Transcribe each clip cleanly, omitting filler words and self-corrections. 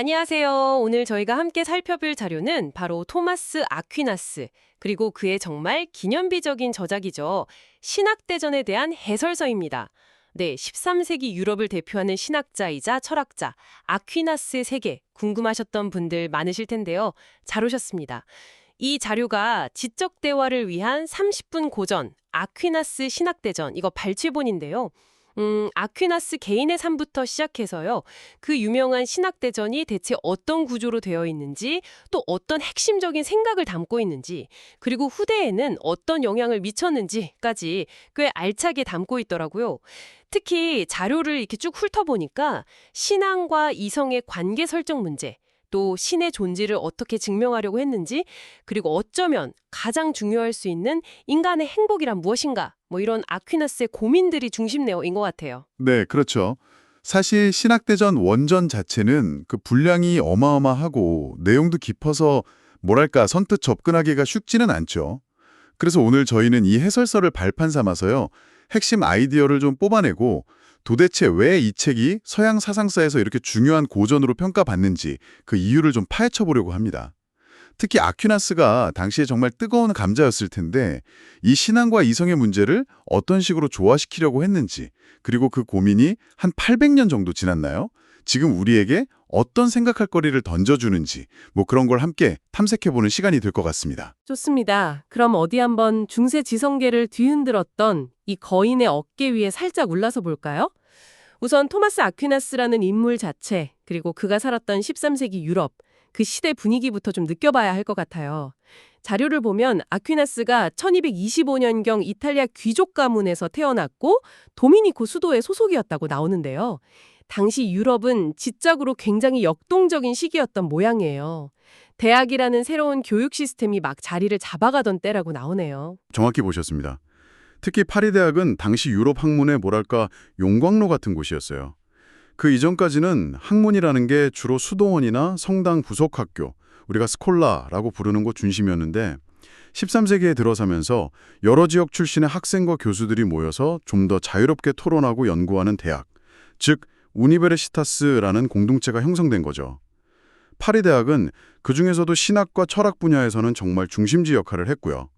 안녕하세요. 오늘 저희가 함께 살펴볼 자료는 바로 토마스 아퀴나스, 그리고 그의 정말 기념비적인 저작이죠. 신학대전에 대한 해설서입니다. 네, 13세기 유럽을 대표하는 신학자이자 철학자 아퀴나스의 세계 궁금하셨던 분들 많으실 텐데요. 잘 오셨습니다. 이 자료가 지적 대화를 위한 30분 고전 아퀴나스 신학대전 이거 발췌본인데요. 아퀴나스 개인의 삶부터 시작해서요. 그 유명한 신학대전이 대체 어떤 구조로 되어 있는지, 또 어떤 핵심적인 생각을 담고 있는지, 그리고 후대에는 어떤 영향을 미쳤는지까지 꽤 알차게 담고 있더라고요. 특히 자료를 이렇게 쭉 훑어보니까 신앙과 이성의 관계 설정 문제, 또 신의 존재를 어떻게 증명하려고 했는지, 그리고 어쩌면 가장 중요할 수 있는 인간의 행복이란 무엇인가, 뭐 이런 아퀴나스의 고민들이 중심 내어인 것 같아요. 네, 그렇죠. 사실 신학대전 원전 자체는 그 분량이 어마어마하고 내용도 깊어서 뭐랄까 선뜻 접근하기가 쉽지는 않죠. 그래서 오늘 저희는 이 해설서를 발판 삼아서요. 핵심 아이디어를 좀 뽑아내고 도대체 왜 이 책이 서양 사상사에서 이렇게 중요한 고전으로 평가받는지 그 이유를 좀 파헤쳐 보려고 합니다. 특히 아퀴나스가 당시에 정말 뜨거운 감자였을 텐데 이 신앙과 이성의 문제를 어떤 식으로 조화시키려고 했는지, 그리고 그 고민이 한 800년 정도 지났나요? 지금 우리에게 어떤 생각할 거리를 던져주는지 뭐 그런 걸 함께 탐색해보는 시간이 될 것 같습니다. 좋습니다. 그럼 어디 한번 중세 지성계를 뒤흔들었던 이 거인의 어깨 위에 살짝 올라서 볼까요? 우선 토마스 아퀴나스라는 인물 자체, 그리고 그가 살았던 13세기 유럽, 그 시대 분위기부터 좀 느껴봐야 할 것 같아요. 자료를 보면 아퀴나스가 1225년경 이탈리아 귀족 가문에서 태어났고 도미니코 수도의 소속이었다고 나오는데요. 당시 유럽은 지적으로 굉장히 역동적인 시기였던 모양이에요. 대학이라는 새로운 교육 시스템이 막 자리를 잡아가던 때라고 나오네요. 정확히 보셨습니다. 특히 파리 대학은 당시 유럽 학문의 뭐랄까 용광로 같은 곳이었어요. 그 이전까지는 학문이라는 게 주로 수도원이나 성당 부속학교, 우리가 스콜라라고 부르는 곳 중심이었는데 13세기에 들어서면서 여러 지역 출신의 학생과 교수들이 모여서 좀 더 자유롭게 토론하고 연구하는 대학, 즉 우니베르시타스라는 공동체가 형성된 거죠. 파리 대학은 그중에서도 신학과 철학 분야에서는 정말 중심지 역할을 했고요.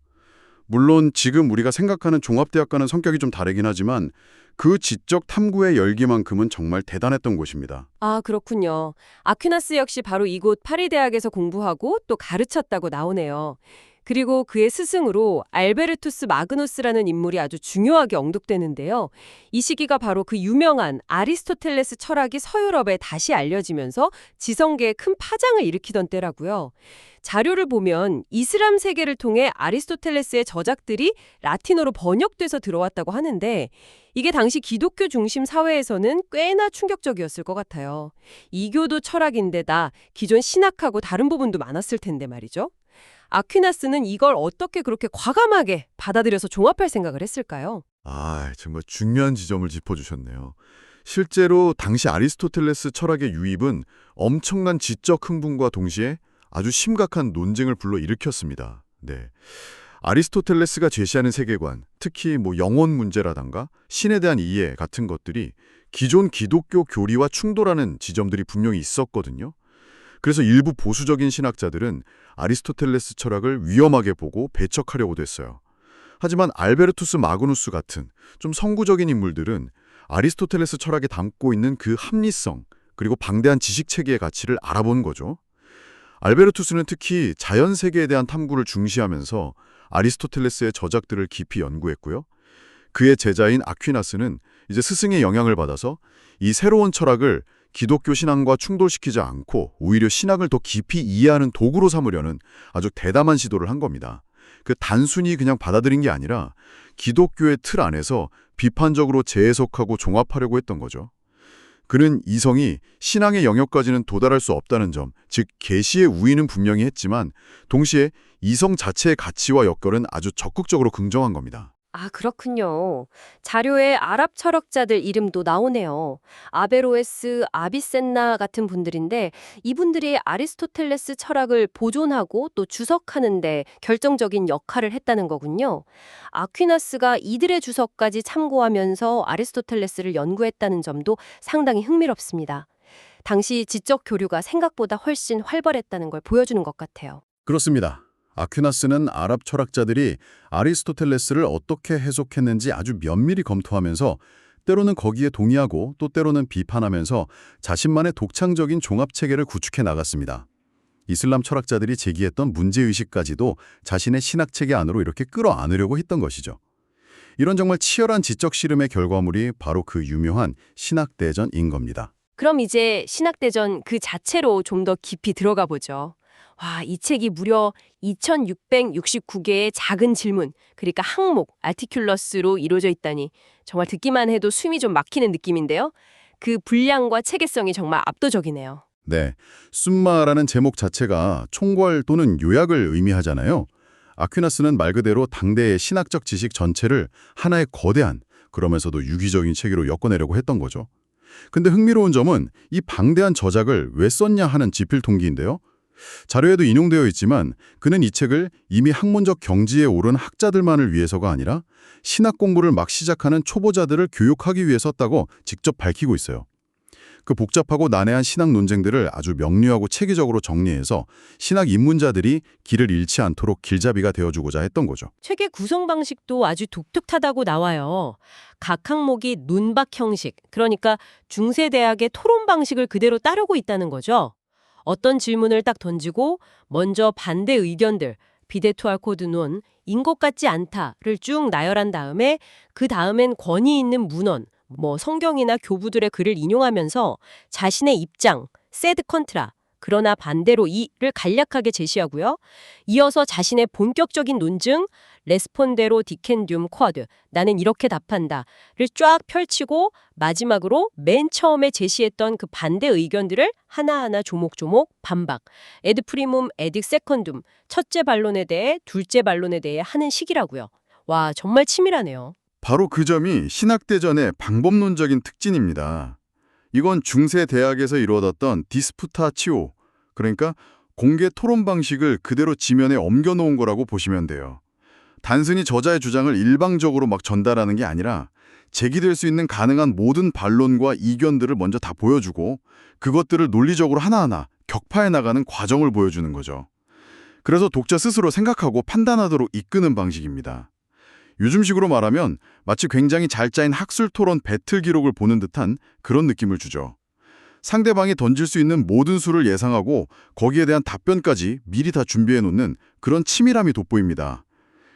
물론 지금 우리가 생각하는 종합대학과는 성격이 좀 다르긴 하지만 그 지적 탐구의 열기만큼은 정말 대단했던 곳입니다. 아, 그렇군요. 아퀴나스 역시 바로 이곳 파리 대학에서 공부하고 또 가르쳤다고 나오네요. 그리고 그의 스승으로 알베르투스 마그누스라는 인물이 아주 중요하게 언급되는데요. 이 시기가 바로 그 유명한 아리스토텔레스 철학이 서유럽에 다시 알려지면서 지성계에 큰 파장을 일으키던 때라고요. 자료를 보면 이슬람 세계를 통해 아리스토텔레스의 저작들이 라틴어로 번역돼서 들어왔다고 하는데 이게 당시 기독교 중심 사회에서는 꽤나 충격적이었을 것 같아요. 이교도 철학인데다 기존 신학하고 다른 부분도 많았을 텐데 말이죠. 아퀴나스는 이걸 어떻게 그렇게 과감하게 받아들여서 종합할 생각을 했을까요? 정말 중요한 지점을 짚어주셨네요. 실제로 당시 아리스토텔레스 철학의 유입은 엄청난 지적 흥분과 동시에 아주 심각한 논쟁을 불러일으켰습니다. 네. 아리스토텔레스가 제시하는 세계관, 특히 영혼 문제라던가 신에 대한 이해 같은 것들이 기존 기독교 교리와 충돌하는 지점들이 분명히 있었거든요. 그래서 일부 보수적인 신학자들은 아리스토텔레스 철학을 위험하게 보고 배척하려고도 했어요. 하지만 알베르투스 마그누스 같은 좀 선구적인 인물들은 아리스토텔레스 철학에 담고 있는 그 합리성, 그리고 방대한 지식체계의 가치를 알아본 거죠. 알베르투스는 특히 자연 세계에 대한 탐구를 중시하면서 아리스토텔레스의 저작들을 깊이 연구했고요. 그의 제자인 아퀴나스는 이제 스승의 영향을 받아서 이 새로운 철학을 기독교 신앙과 충돌시키지 않고 오히려 신학을 더 깊이 이해하는 도구로 삼으려는 아주 대담한 시도를 한 겁니다. 그 단순히 그냥 받아들인 게 아니라 기독교의 틀 안에서 비판적으로 재해석하고 종합하려고 했던 거죠. 그는 이성이 신앙의 영역까지는 도달할 수 없다는 점, 즉 계시의 우위는 분명히 했지만 동시에 이성 자체의 가치와 역결은 아주 적극적으로 긍정한 겁니다. 아, 그렇군요. 자료에 아랍 철학자들 이름도 나오네요. 아베로에스, 아비센나 같은 분들인데 이분들이 아리스토텔레스 철학을 보존하고 또 주석하는데 결정적인 역할을 했다는 거군요. 아퀴나스가 이들의 주석까지 참고하면서 아리스토텔레스를 연구했다는 점도 상당히 흥미롭습니다. 당시 지적 교류가 생각보다 훨씬 활발했다는 걸 보여주는 것 같아요. 그렇습니다. 아퀴나스는 아랍 철학자들이 아리스토텔레스를 어떻게 해석했는지 아주 면밀히 검토하면서 때로는 거기에 동의하고 또 때로는 비판하면서 자신만의 독창적인 종합체계를 구축해 나갔습니다. 이슬람 철학자들이 제기했던 문제의식까지도 자신의 신학체계 안으로 이렇게 끌어안으려고 했던 것이죠. 이런 정말 치열한 지적 씨름의 결과물이 바로 그 유명한 신학대전인 겁니다. 그럼 이제 신학대전 그 자체로 좀 더 깊이 들어가 보죠. 와, 이 책이 무려 2669개의 작은 질문, 그러니까 항목, 아티큘러스로 이루어져 있다니 정말 듣기만 해도 숨이 좀 막히는 느낌인데요. 그 분량과 체계성이 정말 압도적이네요. 네, 숨마라는 제목 자체가 총괄 또는 요약을 의미하잖아요. 아퀴나스는 말 그대로 당대의 신학적 지식 전체를 하나의 거대한, 그러면서도 유기적인 체계로 엮어내려고 했던 거죠. 근데 흥미로운 점은 이 방대한 저작을 왜 썼냐 하는 지필통기인데요. 자료에도 인용되어 있지만 그는 이 책을 이미 학문적 경지에 오른 학자들만을 위해서가 아니라 신학 공부를 막 시작하는 초보자들을 교육하기 위해 썼다고 직접 밝히고 있어요. 그 복잡하고 난해한 신학 논쟁들을 아주 명료하고 체계적으로 정리해서 신학 입문자들이 길을 잃지 않도록 길잡이가 되어주고자 했던 거죠. 책의 구성 방식도 아주 독특하다고 나와요. 각 항목이 논박 형식, 그러니까 중세대학의 토론 방식을 그대로 따르고 있다는 거죠. 어떤 질문을 딱 던지고 먼저 반대 의견들, 비데투알 코드논, 인 것 같지 않다를 쭉 나열한 다음에 그 다음엔 권위 있는 문헌, 성경이나 교부들의 글을 인용하면서 자신의 입장, 세드 컨트라, 그러나 반대로 이를 간략하게 제시하고요. 이어서 자신의 본격적인 논증, 레스폰데로 디켄듐 쿼드, 나는 이렇게 답한다를 쫙 펼치고 마지막으로 맨 처음에 제시했던 그 반대 의견들을 하나하나 조목조목 반박, 에드 프리뭄, 에딕 세컨둠, 첫째 반론에 대해 둘째 반론에 대해 하는 식이라고요. 와, 정말 치밀하네요. 바로 그 점이 신학대전의 방법론적인 특징입니다. 이건 중세 대학에서 이루어졌던 디스푸타치오, 그러니까 공개 토론 방식을 그대로 지면에 옮겨놓은 거라고 보시면 돼요. 단순히 저자의 주장을 일방적으로 막 전달하는 게 아니라 제기될 수 있는 가능한 모든 반론과 이견들을 먼저 다 보여주고 그것들을 논리적으로 하나하나 격파해 나가는 과정을 보여주는 거죠. 그래서 독자 스스로 생각하고 판단하도록 이끄는 방식입니다. 요즘식으로 말하면 마치 굉장히 잘 짜인 학술 토론 배틀 기록을 보는 듯한 그런 느낌을 주죠. 상대방이 던질 수 있는 모든 수를 예상하고 거기에 대한 답변까지 미리 다 준비해 놓는 그런 치밀함이 돋보입니다.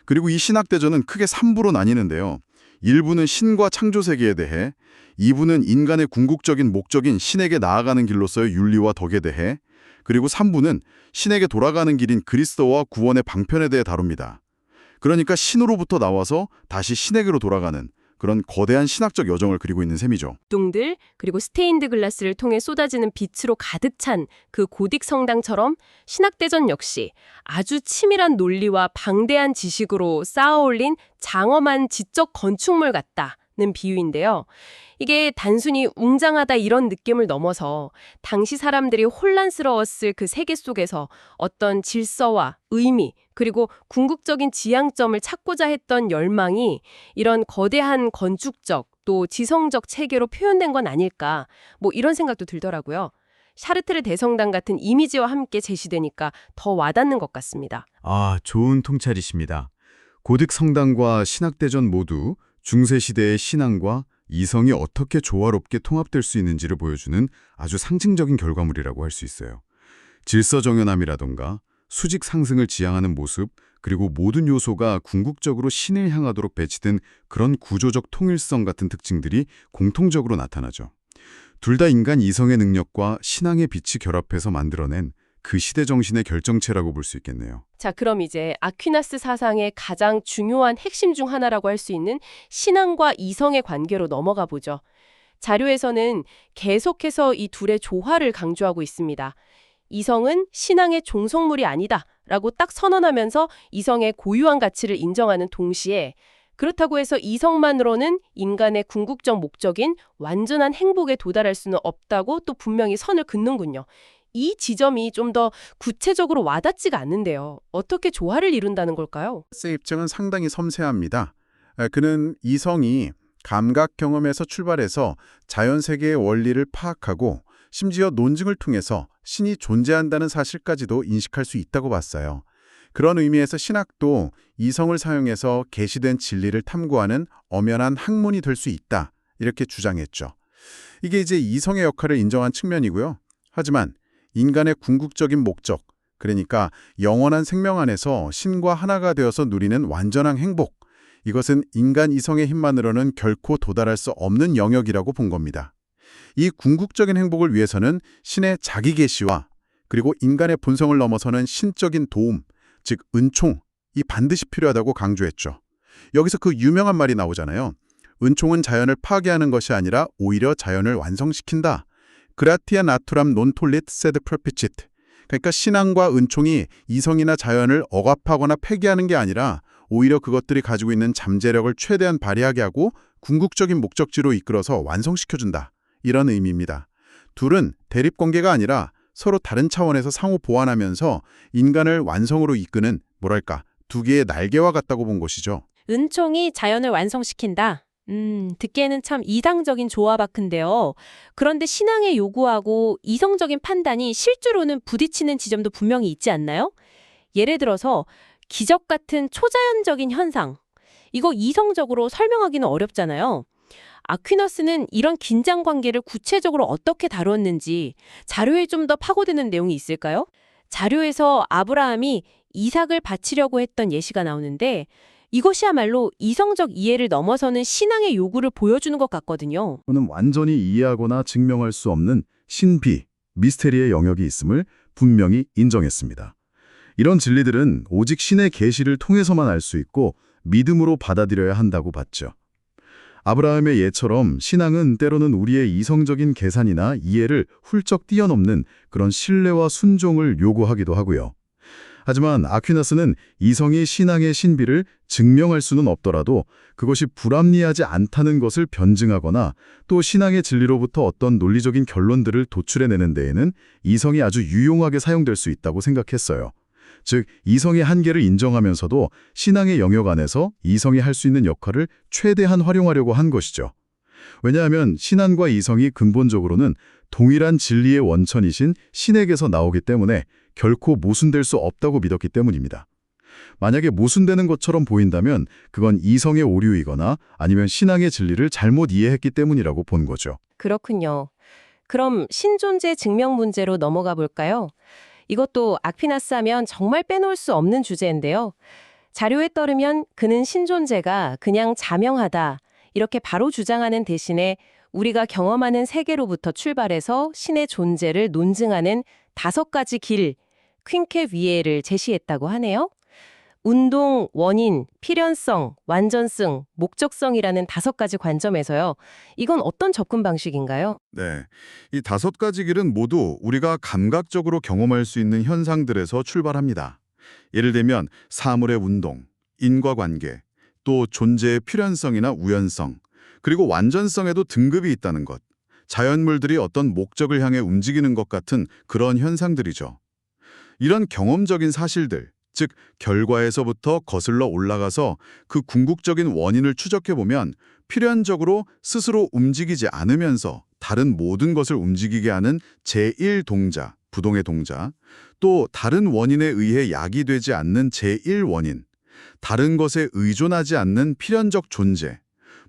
그리고 이 신학대전은 크게 3부로 나뉘는데요. 1부는 신과 창조 세계에 대해, 2부는 인간의 궁극적인 목적인 신에게 나아가는 길로서의 윤리와 덕에 대해, 그리고 3부는 신에게 돌아가는 길인 그리스도와 구원의 방편에 대해 다룹니다. 그러니까 신으로부터 나와서 다시 신에게로 돌아가는 그런 거대한 신학적 여정을 그리고 있는 셈이죠. 둥들, 그리고 스테인드 글라스를 통해 쏟아지는 빛으로 가득 찬 그 고딕 성당처럼 신학대전 역시 아주 치밀한 논리와 방대한 지식으로 쌓아올린 장엄한 지적 건축물 같다는 비유인데요. 이게 단순히 웅장하다 이런 느낌을 넘어서 당시 사람들이 혼란스러웠을 그 세계 속에서 어떤 질서와 의미, 그리고 궁극적인 지향점을 찾고자 했던 열망이 이런 거대한 건축적 또 지성적 체계로 표현된 건 아닐까, 이런 생각도 들더라고요. 샤르트르 대성당 같은 이미지와 함께 제시되니까 더 와닿는 것 같습니다. 아, 좋은 통찰이십니다. 고딕 성당과 신학대전 모두 중세시대의 신앙과 이성이 어떻게 조화롭게 통합될 수 있는지를 보여주는 아주 상징적인 결과물이라고 할 수 있어요. 질서정연함이라던가 수직 상승을 지향하는 모습, 그리고 모든 요소가 궁극적으로 신을 향하도록 배치된 그런 구조적 통일성 같은 특징들이 공통적으로 나타나죠. 둘 다 인간 이성의 능력과 신앙의 빛이 결합해서 만들어낸 그 시대 정신의 결정체라고 볼 수 있겠네요. 자, 그럼 이제 아퀴나스 사상의 가장 중요한 핵심 중 하나라고 할 수 있는 신앙과 이성의 관계로 넘어가 보죠. 자료에서는 계속해서 이 둘의 조화를 강조하고 있습니다. 이성은 신앙의 종속물이 아니다 라고 딱 선언하면서 이성의 고유한 가치를 인정하는 동시에 그렇다고 해서 이성만으로는 인간의 궁극적 목적인 완전한 행복에 도달할 수는 없다고 또 분명히 선을 긋는군요. 이 지점이 좀 더 구체적으로 와닿지가 않는데요. 어떻게 조화를 이룬다는 걸까요? 의 입장은 상당히 섬세합니다. 그는 이성이 감각 경험에서 출발해서 자연 세계의 원리를 파악하고 심지어 논증을 통해서 신이 존재한다는 사실까지도 인식할 수 있다고 봤어요. 그런 의미에서 신학도 이성을 사용해서 계시된 진리를 탐구하는 엄연한 학문이 될 수 있다, 이렇게 주장했죠. 이게 이제 이성의 역할을 인정한 측면이고요. 하지만 인간의 궁극적인 목적, 그러니까 영원한 생명 안에서 신과 하나가 되어서 누리는 완전한 행복, 이것은 인간 이성의 힘만으로는 결코 도달할 수 없는 영역이라고 본 겁니다. 이 궁극적인 행복을 위해서는 신의 자기 계시와 그리고 인간의 본성을 넘어서는 신적인 도움, 즉 은총이 반드시 필요하다고 강조했죠. 여기서 그 유명한 말이 나오잖아요. 은총은 자연을 파괴하는 것이 아니라 오히려 자연을 완성시킨다. 그라티아 나투람 논 톨릿 세드 프로피치트. 그러니까 신앙과 은총이 이성이나 자연을 억압하거나 폐기하는 게 아니라 오히려 그것들이 가지고 있는 잠재력을 최대한 발휘하게 하고 궁극적인 목적지로 이끌어서 완성시켜준다. 이런 의미입니다. 둘은 대립관계가 아니라 서로 다른 차원에서 상호 보완하면서 인간을 완성으로 이끄는 뭐랄까 두 개의 날개와 같다고 본 것이죠. 은총이 자연을 완성시킨다. 듣기에는 참 이상적인 조화박근데요. 그런데 신앙의 요구하고 이성적인 판단이 실제로는 부딪히는 지점도 분명히 있지 않나요? 예를 들어서 기적 같은 초자연적인 현상. 이거 이성적으로 설명하기는 어렵잖아요. 아퀴너스는 이런 긴장 관계를 구체적으로 어떻게 다루었는지 자료에 좀 더 파고드는 내용이 있을까요? 자료에서 아브라함이 이삭을 바치려고 했던 예시가 나오는데 이것이야말로 이성적 이해를 넘어서는 신앙의 요구를 보여주는 것 같거든요. 또는 완전히 이해하거나 증명할 수 없는 신비, 미스테리의 영역이 있음을 분명히 인정했습니다. 이런 진리들은 오직 신의 계시를 통해서만 알 수 있고 믿음으로 받아들여야 한다고 봤죠. 아브라함의 예처럼 신앙은 때로는 우리의 이성적인 계산이나 이해를 훌쩍 뛰어넘는 그런 신뢰와 순종을 요구하기도 하고요. 하지만 아퀴나스는 이성이 신앙의 신비를 증명할 수는 없더라도 그것이 불합리하지 않다는 것을 변증하거나 또 신앙의 진리로부터 어떤 논리적인 결론들을 도출해내는 데에는 이성이 아주 유용하게 사용될 수 있다고 생각했어요. 즉, 이성의 한계를 인정하면서도 신앙의 영역 안에서 이성이 할 수 있는 역할을 최대한 활용하려고 한 것이죠. 왜냐하면 신앙과 이성이 근본적으로는 동일한 진리의 원천이신 신에게서 나오기 때문에 결코 모순될 수 없다고 믿었기 때문입니다. 만약에 모순되는 것처럼 보인다면 그건 이성의 오류이거나 아니면 신앙의 진리를 잘못 이해했기 때문이라고 본 거죠. 그렇군요. 그럼 신존재 증명 문제로 넘어가 볼까요? 이것도 아퀴나스 하면 정말 빼놓을 수 없는 주제인데요. 자료에 따르면 그는 신존재가 그냥 자명하다 이렇게 바로 주장하는 대신에 우리가 경험하는 세계로부터 출발해서 신의 존재를 논증하는 5가지 길, 퀸케 위에를 제시했다고 하네요. 운동, 원인, 필연성, 완전성, 목적성이라는 5가지 관점에서요. 이건 어떤 접근 방식인가요? 네, 이 5가지 길은 모두 우리가 감각적으로 경험할 수 있는 현상들에서 출발합니다. 예를 들면 사물의 운동, 인과관계, 또 존재의 필연성이나 우연성, 그리고 완전성에도 등급이 있다는 것, 자연물들이 어떤 목적을 향해 움직이는 것 같은 그런 현상들이죠. 이런 경험적인 사실들, 즉 결과에서부터 거슬러 올라가서 그 궁극적인 원인을 추적해보면 필연적으로 스스로 움직이지 않으면서 다른 모든 것을 움직이게 하는 제1동자, 부동의 동자, 또 다른 원인에 의해 야기되지 않는 제1원인, 다른 것에 의존하지 않는 필연적 존재,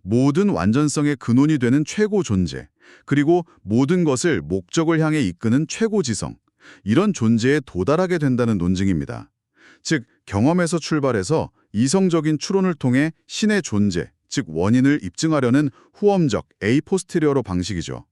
모든 완전성의 근원이 되는 최고 존재, 그리고 모든 것을 목적을 향해 이끄는 최고지성, 이런 존재에 도달하게 된다는 논증입니다. 즉, 경험에서 출발해서 이성적인 추론을 통해 신의 존재, 즉 원인을 입증하려는 후엄적 에이 포스테리어로 방식이죠.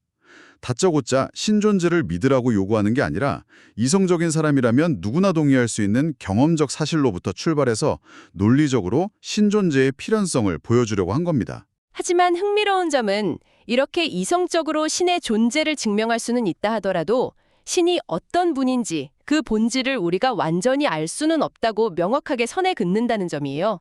다짜고짜 신존재를 믿으라고 요구하는 게 아니라 이성적인 사람이라면 누구나 동의할 수 있는 경험적 사실로부터 출발해서 논리적으로 신존재의 필연성을 보여주려고 한 겁니다. 하지만 흥미로운 점은 이렇게 이성적으로 신의 존재를 증명할 수는 있다 하더라도 신이 어떤 분인지 그 본질을 우리가 완전히 알 수는 없다고 명확하게 선에 긋는다는 점이에요.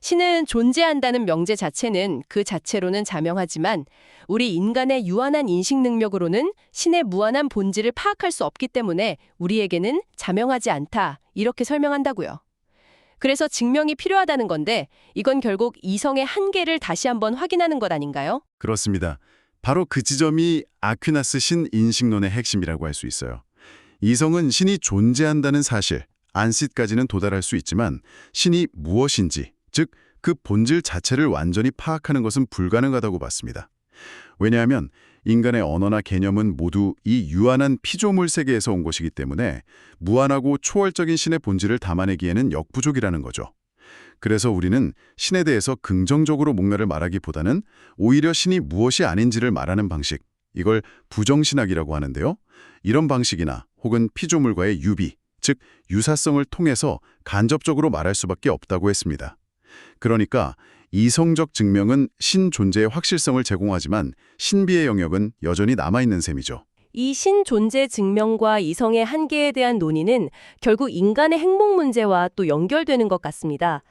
신은 존재한다는 명제 자체는 그 자체로는 자명하지만 우리 인간의 유한한 인식 능력으로는 신의 무한한 본질을 파악할 수 없기 때문에 우리에게는 자명하지 않다, 이렇게 설명한다고요. 그래서 증명이 필요하다는 건데 이건 결국 이성의 한계를 다시 한번 확인하는 것 아닌가요? 그렇습니다. 바로 그 지점이 아퀴나스 신 인식론의 핵심이라고 할 수 있어요. 이성은 신이 존재한다는 사실, 안시까지는 도달할 수 있지만 신이 무엇인지, 즉 그 본질 자체를 완전히 파악하는 것은 불가능하다고 봤습니다. 왜냐하면 인간의 언어나 개념은 모두 이 유한한 피조물 세계에서 온 것이기 때문에 무한하고 초월적인 신의 본질을 담아내기에는 역부족이라는 거죠. 그래서 우리는 신에 대해서 긍정적으로 뭔가를 말하기보다는 오히려 신이 무엇이 아닌지를 말하는 방식, 이걸 부정신학이라고 하는데요. 이런 방식이나 혹은 피조물과의 유비, 즉 유사성을 통해서 간접적으로 말할 수밖에 없다고 했습니다. 그러니까 이성적 증명은 신 존재의 확실성을 제공하지만 신비의 영역은 여전히 남아있는 셈이죠. 이 신존재 증명과 이성의 한계에 대한 논의는 결국 인간의 행복 문제와 또 연결되는 것 같습니다.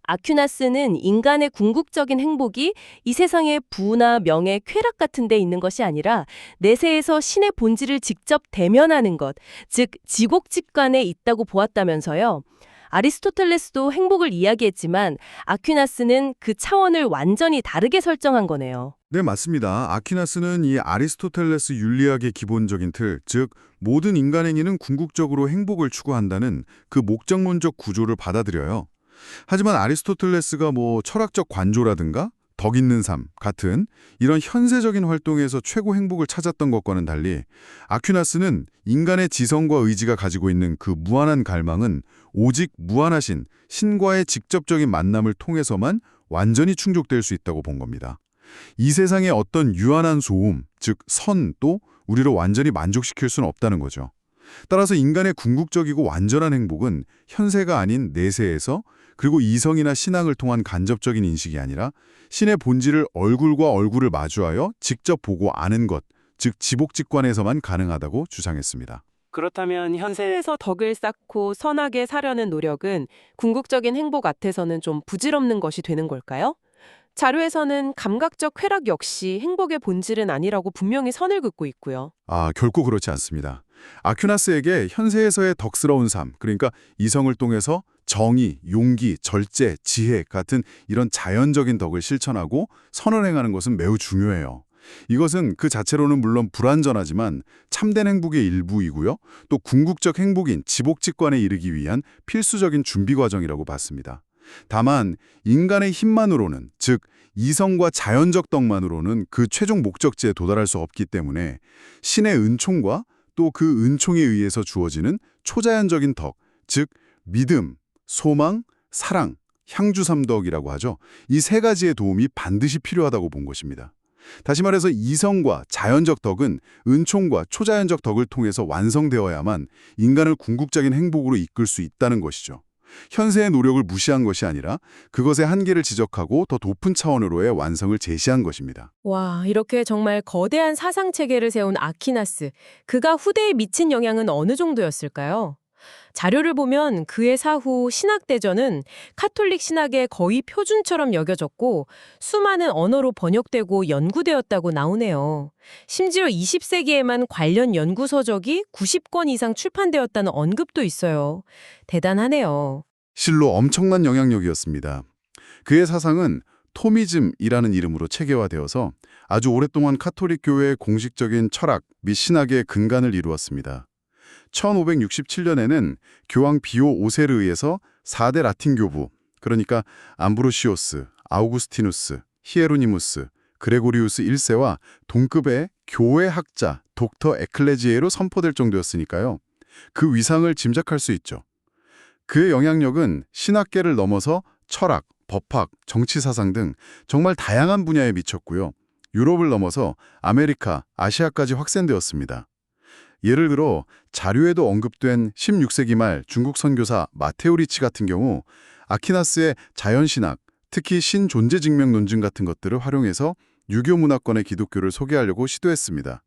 아퀴나스는 인간의 궁극적인 행복이 이 세상의 부나 명예, 쾌락 같은 데 있는 것이 아니라 내세에서 신의 본질을 직접 대면하는 것, 즉 지곡직관에 있다고 보았다면서요. 아리스토텔레스도 행복을 이야기했지만 아퀴나스는 그 차원을 완전히 다르게 설정한 거네요. 네, 맞습니다. 아퀴나스는 이 아리스토텔레스 윤리학의 기본적인 틀, 즉 모든 인간 행위는 궁극적으로 행복을 추구한다는 그 목적론적 구조를 받아들여요. 하지만 아리스토텔레스가 철학적 관조라든가 덕 있는 삶 같은 이런 현세적인 활동에서 최고 행복을 찾았던 것과는 달리 아퀴나스는 인간의 지성과 의지가 가지고 있는 그 무한한 갈망은 오직 무한하신 신과의 직접적인 만남을 통해서만 완전히 충족될 수 있다고 본 겁니다. 이 세상의 어떤 유한한 소음, 즉 선도 우리를 완전히 만족시킬 수는 없다는 거죠. 따라서 인간의 궁극적이고 완전한 행복은 현세가 아닌 내세에서 그리고 이성이나 신앙을 통한 간접적인 인식이 아니라 신의 본질을 얼굴과 얼굴을 마주하여 직접 보고 아는 것, 즉 지복직관에서만 가능하다고 주장했습니다. 그렇다면 현세에서 덕을 쌓고 선하게 사려는 노력은 궁극적인 행복 앞에서는 좀 부질없는 것이 되는 걸까요? 자료에서는 감각적 쾌락 역시 행복의 본질은 아니라고 분명히 선을 긋고 있고요. 결코 그렇지 않습니다. 아퀴나스에게 현세에서의 덕스러운 삶, 그러니까 이성을 통해서 정의, 용기, 절제, 지혜 같은 이런 자연적인 덕을 실천하고 선을 행하는 것은 매우 중요해요. 이것은 그 자체로는 물론 불완전하지만 참된 행복의 일부이고요. 또 궁극적 행복인 지복직관에 이르기 위한 필수적인 준비 과정이라고 봤습니다. 다만 인간의 힘만으로는, 즉 이성과 자연적 덕만으로는 그 최종 목적지에 도달할 수 없기 때문에 신의 은총과 또 그 은총에 의해서 주어지는 초자연적인 덕, 즉 믿음, 소망, 사랑, 향주삼덕이라고 하죠. 이 세 가지의 도움이 반드시 필요하다고 본 것입니다. 다시 말해서 이성과 자연적 덕은 은총과 초자연적 덕을 통해서 완성되어야만 인간을 궁극적인 행복으로 이끌 수 있다는 것이죠. 현세의 노력을 무시한 것이 아니라 그것의 한계를 지적하고 더 높은 차원으로의 완성을 제시한 것입니다. 와, 이렇게 정말 거대한 사상체계를 세운 아퀴나스, 그가 후대에 미친 영향은 어느 정도였을까요? 자료를 보면 그의 사후 신학대전은 카톨릭 신학의 거의 표준처럼 여겨졌고 수많은 언어로 번역되고 연구되었다고 나오네요. 심지어 20세기에만 관련 연구 서적이 90권 이상 출판되었다는 언급도 있어요. 대단하네요. 실로 엄청난 영향력이었습니다. 그의 사상은 토미즘이라는 이름으로 체계화되어서 아주 오랫동안 카톨릭 교회의 공식적인 철학 및 신학의 근간을 이루었습니다. 1567년에는 교황 비오 5세를 의해서 4대 라틴 교부, 그러니까 암브로시오스, 아우구스티누스, 히에로니무스, 그레고리우스 1세와 동급의 교회 학자, 독터 에클레지에로 선포될 정도였으니까요. 그 위상을 짐작할 수 있죠. 그의 영향력은 신학계를 넘어서 철학, 법학, 정치사상 등 정말 다양한 분야에 미쳤고요. 유럽을 넘어서 아메리카, 아시아까지 확산되었습니다. 예를 들어 자료에도 언급된 16세기 말 중국 선교사 마테오 리치 같은 경우 아퀴나스의 자연신학, 특히 신존재증명 논증 같은 것들을 활용해서 유교 문화권의 기독교를 소개하려고 시도했습니다.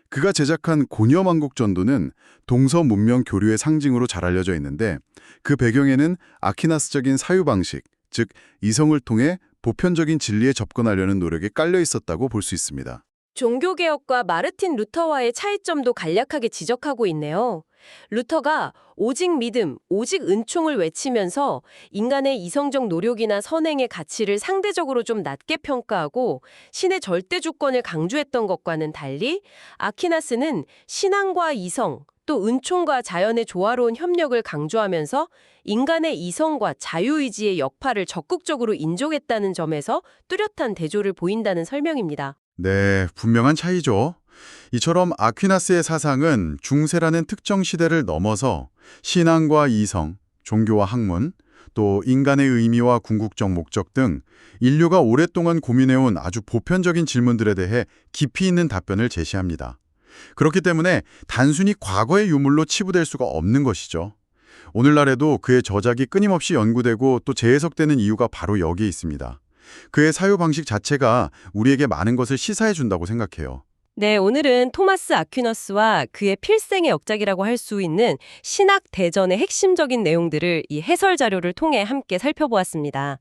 그가 제작한 고녀만국전도는 동서 문명 교류의 상징으로 잘 알려져 있는데 그 배경에는 아퀴나스적인 사유 방식, 즉 이성을 통해 보편적인 진리에 접근하려는 노력이 깔려 있었다고 볼 수 있습니다. 종교개혁과 마르틴 루터와의 차이점도 간략하게 지적하고 있네요. 루터가 오직 믿음, 오직 은총을 외치면서 인간의 이성적 노력이나 선행의 가치를 상대적으로 좀 낮게 평가하고 신의 절대 주권을 강조했던 것과는 달리 아퀴나스는 신앙과 이성, 또 은총과 자연의 조화로운 협력을 강조하면서 인간의 이성과 자유의지의 역할을 적극적으로 인정했다는 점에서 뚜렷한 대조를 보인다는 설명입니다. 네, 분명한 차이죠. 이처럼 아퀴나스의 사상은 중세라는 특정 시대를 넘어서 신앙과 이성, 종교와 학문, 또 인간의 의미와 궁극적 목적 등 인류가 오랫동안 고민해온 아주 보편적인 질문들에 대해 깊이 있는 답변을 제시합니다. 그렇기 때문에 단순히 과거의 유물로 치부될 수가 없는 것이죠. 오늘날에도 그의 저작이 끊임없이 연구되고 또 재해석되는 이유가 바로 여기에 있습니다. 그의 사유 방식 자체가 우리에게 많은 것을 시사해 준다고 생각해요. 네, 오늘은 토마스 아퀴너스와 그의 필생의 역작이라고 할 수 있는 신학 대전의 핵심적인 내용들을 이 해설 자료를 통해 함께 살펴보았습니다.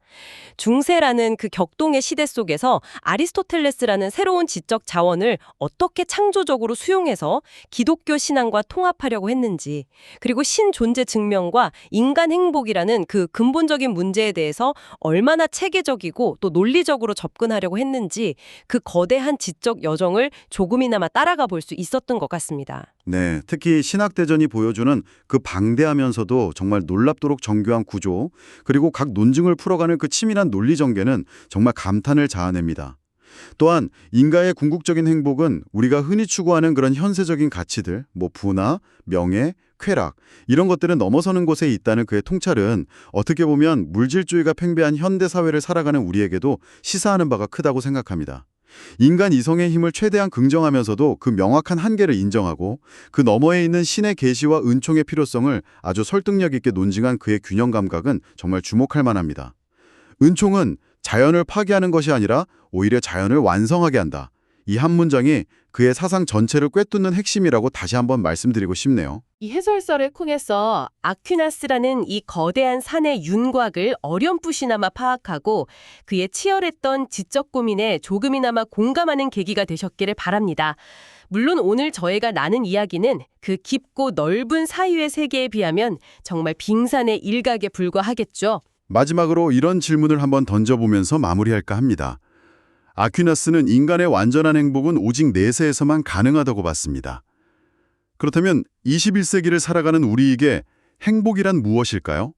중세라는 그 격동의 시대 속에서 아리스토텔레스라는 새로운 지적 자원을 어떻게 창조적으로 수용해서 기독교 신앙과 통합하려고 했는지, 그리고 신존재 증명과 인간 행복이라는 그 근본적인 문제에 대해서 얼마나 체계적이고 또 논리적으로 접근하려고 했는지 그 거대한 지적 여정을 조금이나마 따라가 볼 수 있었던 것 같습니다. 네, 특히 신학대전이 보여주는 그 방대하면서도 정말 놀랍도록 정교한 구조, 그리고 각 논증을 풀어가는 그 치밀한 논리 전개는 정말 감탄을 자아냅니다. 또한 인간의 궁극적인 행복은 우리가 흔히 추구하는 그런 현세적인 가치들, 부나 명예, 쾌락 이런 것들은 넘어서는 곳에 있다는 그의 통찰은 어떻게 보면 물질주의가 팽배한 현대 사회를 살아가는 우리에게도 시사하는 바가 크다고 생각합니다. 인간 이성의 힘을 최대한 긍정하면서도 그 명확한 한계를 인정하고 그 너머에 있는 신의 계시와 은총의 필요성을 아주 설득력 있게 논증한 그의 균형 감각은 정말 주목할 만합니다. 은총은 자연을 파괴하는 것이 아니라 오히려 자연을 완성하게 한다. 이 한 문장이 그의 사상 전체를 꿰뚫는 핵심이라고 다시 한번 말씀드리고 싶네요. 이 해설서를 통해서 아퀴나스라는 이 거대한 산의 윤곽을 어렴풋이나마 파악하고 그의 치열했던 지적 고민에 조금이나마 공감하는 계기가 되셨기를 바랍니다. 물론 오늘 저희가 나눈 이야기는 그 깊고 넓은 사유의 세계에 비하면 정말 빙산의 일각에 불과하겠죠. 마지막으로 이런 질문을 한번 던져보면서 마무리할까 합니다. 아퀴나스는 인간의 완전한 행복은 오직 내세에서만 가능하다고 봤습니다. 그렇다면 21세기를 살아가는 우리에게 행복이란 무엇일까요?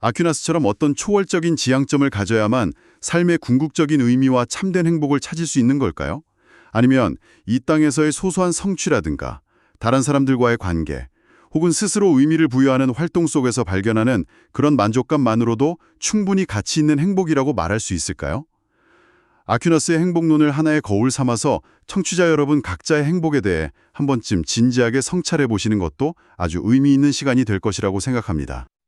아퀴나스처럼 어떤 초월적인 지향점을 가져야만 삶의 궁극적인 의미와 참된 행복을 찾을 수 있는 걸까요? 아니면 이 땅에서의 소소한 성취라든가 다른 사람들과의 관계, 혹은 스스로 의미를 부여하는 활동 속에서 발견하는 그런 만족감만으로도 충분히 가치 있는 행복이라고 말할 수 있을까요? 아퀴나스의 행복론을 하나의 거울 삼아서 청취자 여러분 각자의 행복에 대해 한 번쯤 진지하게 성찰해 보시는 것도 아주 의미 있는 시간이 될 것이라고 생각합니다.